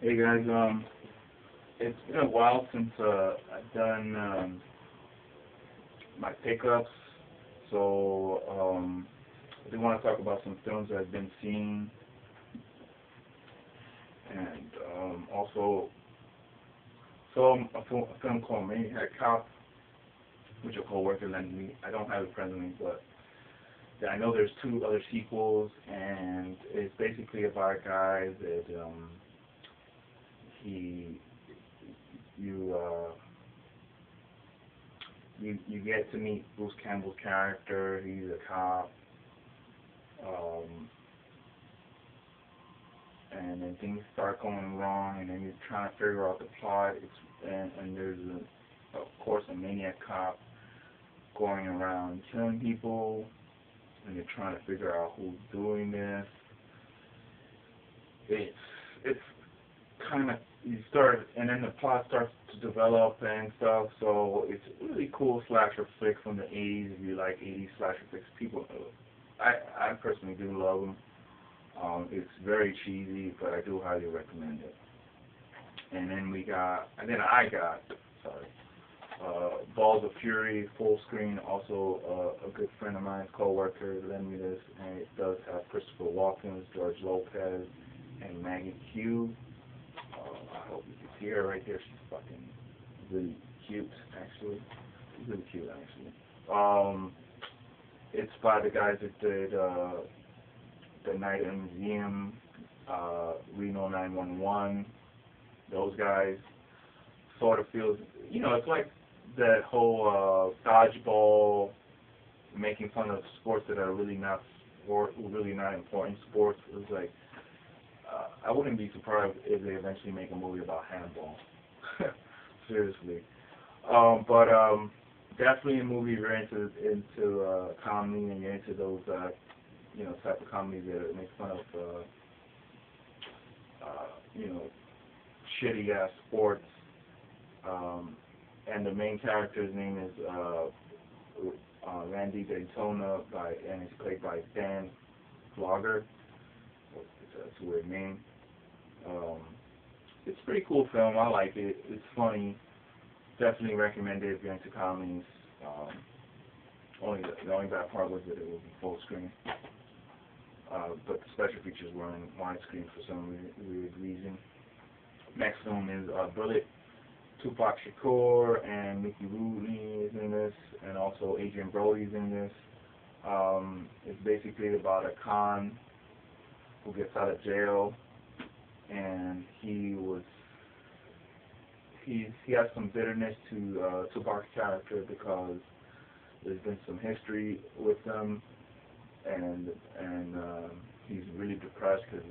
Hey guys, it's been a while since I've done my pickups, so I do want to talk about some films that I've been seeing, and also a film called Maniac Cop, which a coworker lent me. I don't have it presently, but I know there's two other sequels, and it's basically about a guy that he you get to meet Bruce Campbell's character. He's a cop, and then things start going wrong, and then you're trying to figure out the plot. And there's of course a maniac cop going around killing people, and you're trying to figure out who's doing this. It's kind of, and then the plot starts to develop and stuff, so it's a really cool slasher flick from the 80s. If you like 80s slasher flicks, I personally do love them. It's very cheesy, but I do highly recommend it. And then I got Balls of Fury full screen. Also, a good friend of mine's coworker lent me this, and it does have Christopher Walken, George Lopez, and Maggie Q. I hope you can see her right there. She's fucking really cute, actually. She's really cute, actually. It's by the guys that did The Night at the Museum, Reno 911. Those guys. Sort of feels, it's like that whole dodgeball, making fun of sports that are really not important sports. It was like, I wouldn't be surprised if they eventually make a movie about handball. Seriously. But definitely a movie if you're into comedy, and you're into those type of comedies that make fun of shitty ass sports. And the main character's name is Randy Daytona, and he's played by Dan Vlogger. That's a weird name. It's a pretty cool film. I like it. It's funny. Definitely recommend it if you're into comedies. The only bad part was that it would be full screen. But the special features were in widescreen for some weird reason. Next film is Bullet. Tupac Shakur and Mickey Rooney is in this, and also Adrian Brody's in this. It's basically about a con who gets out of jail, and he has some bitterness to Tupac's character because there's been some history with them, and he's really depressed because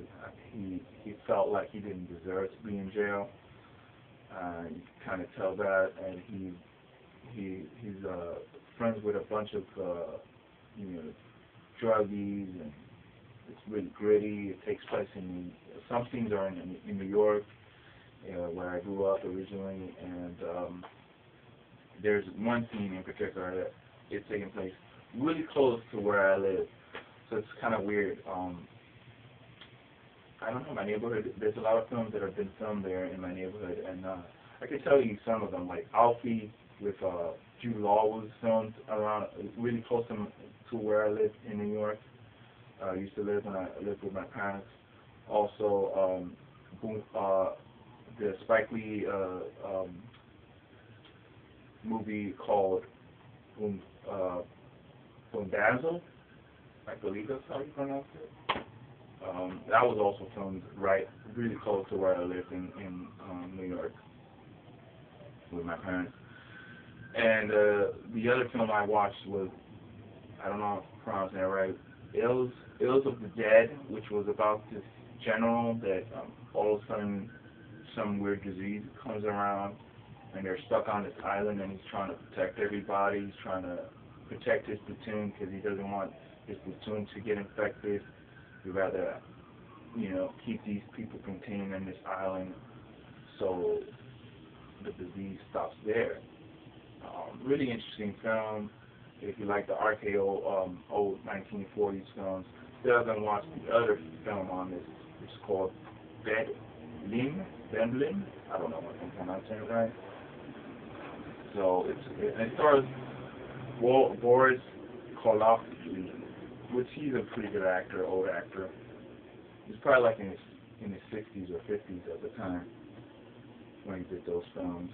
he felt like he didn't deserve to be in jail. You kind of tell that, and he's friends with a bunch of druggies, and it's really gritty. It takes place some scenes are in New York, where I grew up originally, and there's one scene in particular that it's taking place really close to where I live, so it's kind of weird. I don't know, my neighborhood, there's a lot of films that have been filmed there in my neighborhood, and I can tell you some of them, like Alfie with Jude Law was filmed around, really close to where I live in New York. I used to live when I lived with my parents. Also, the Spike Lee movie called Boondazzle, I believe that's how you pronounce it. That was also filmed really close to where I lived in New York with my parents. And the other film I watched was, I don't know if I'm pronouncing it right, Ills of the Dead, which was about this general that all of a sudden some weird disease comes around, and they're stuck on this island, and he's trying to protect everybody. He's trying to protect his platoon because he doesn't want his platoon to get infected. He'd rather, keep these people contained on this island so the disease stops there. Really interesting film. If you like the RKO old 1940s films, still haven't watched the other film on this, which is called Dead Ben Lim. I don't know if I'm pronouncing it right. So it stars Boris Karloff, which he's a pretty good actor, old actor. He's probably like in his 60s or 50s at the time when he did those films.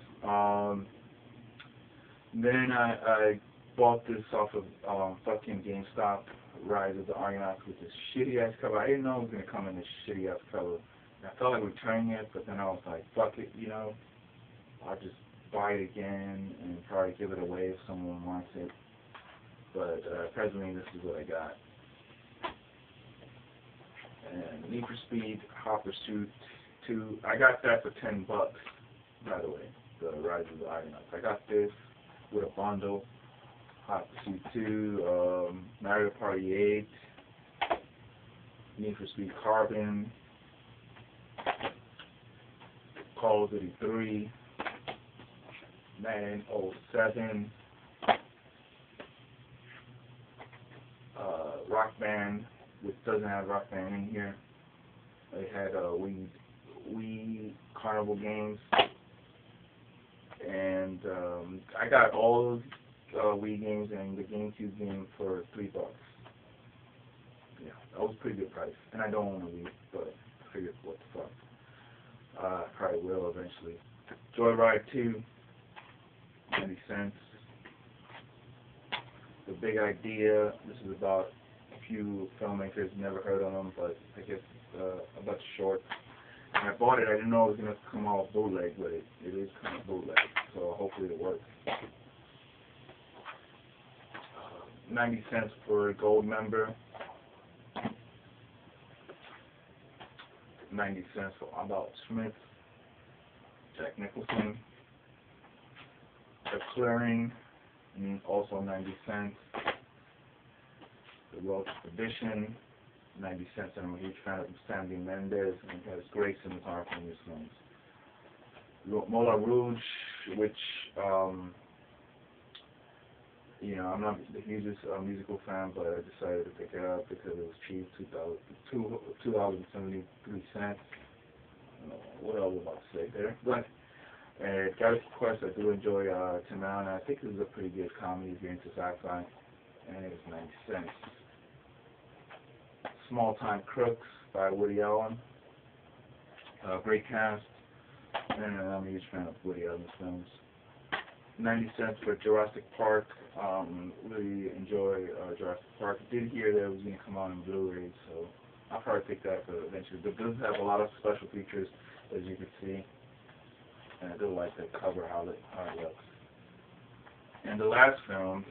Then I bought this off of fucking GameStop, Rise of the Argonauts, with this shitty ass cover. I didn't know it was gonna come in this shitty ass cover. I felt like returning it, but then I was like, fuck it, you know, I'll just buy it again and probably give it away if someone wants it. But presently, this is what I got. And Need for Speed Hot Pursuit 2. I got that for $10, by the way. The Rise of the Argonauts. I got this with a bundle. Hot Pursuit 2, Mario Party 8, Need for Speed Carbon, Call of Duty 3, Madden 07, Rock Band, which doesn't have Rock Band in here. They had Wii Carnival games, and I got all of Wii games and the GameCube game for $3. Yeah, that was a pretty good price. And I don't own a Wii, but I figured, what the fuck. I probably will eventually. Joyride 2, 90 cents. The Big Idea. This is about a few filmmakers, never heard of them, but I guess a bunch of shorts. And I bought it. I didn't know it was going to come out bootleg, but it is kind of bootleg, so hopefully it works. 90 cents for a gold member. 90 cents for About Smith. Jack Nicholson. The Clearing, also 90 cents. The Welsh Tradition, 90 cents. And I'm a huge fan of Sandy Mendes, and he has great cinematography in his films. Moulin Rouge, which you know, I'm not the hugest musical fan, but I decided to pick it up because it was cheap, $2.73. What else was I about to say there? But Galaxy Quest, I do enjoy Tim Allen. I think this is a pretty good comedy if you're into sci-fi, and it was 90 cents. Small Time Crooks by Woody Allen. Great cast, and I'm a huge fan of Woody Allen's films. 90 cents for Jurassic Park. Really enjoy Jurassic Park. Did hear that it was going to come out in Blu-ray, so I'll probably pick that up eventually. But it does have a lot of special features, as you can see, and I do like the cover, how it looks. And the last film,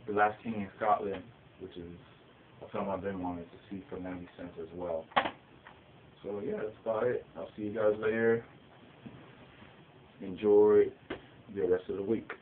The Last King in Scotland, which is a film I've been wanting to see for 90 cents as well. So yeah, that's about it. I'll see you guys later. Enjoy the rest of the week.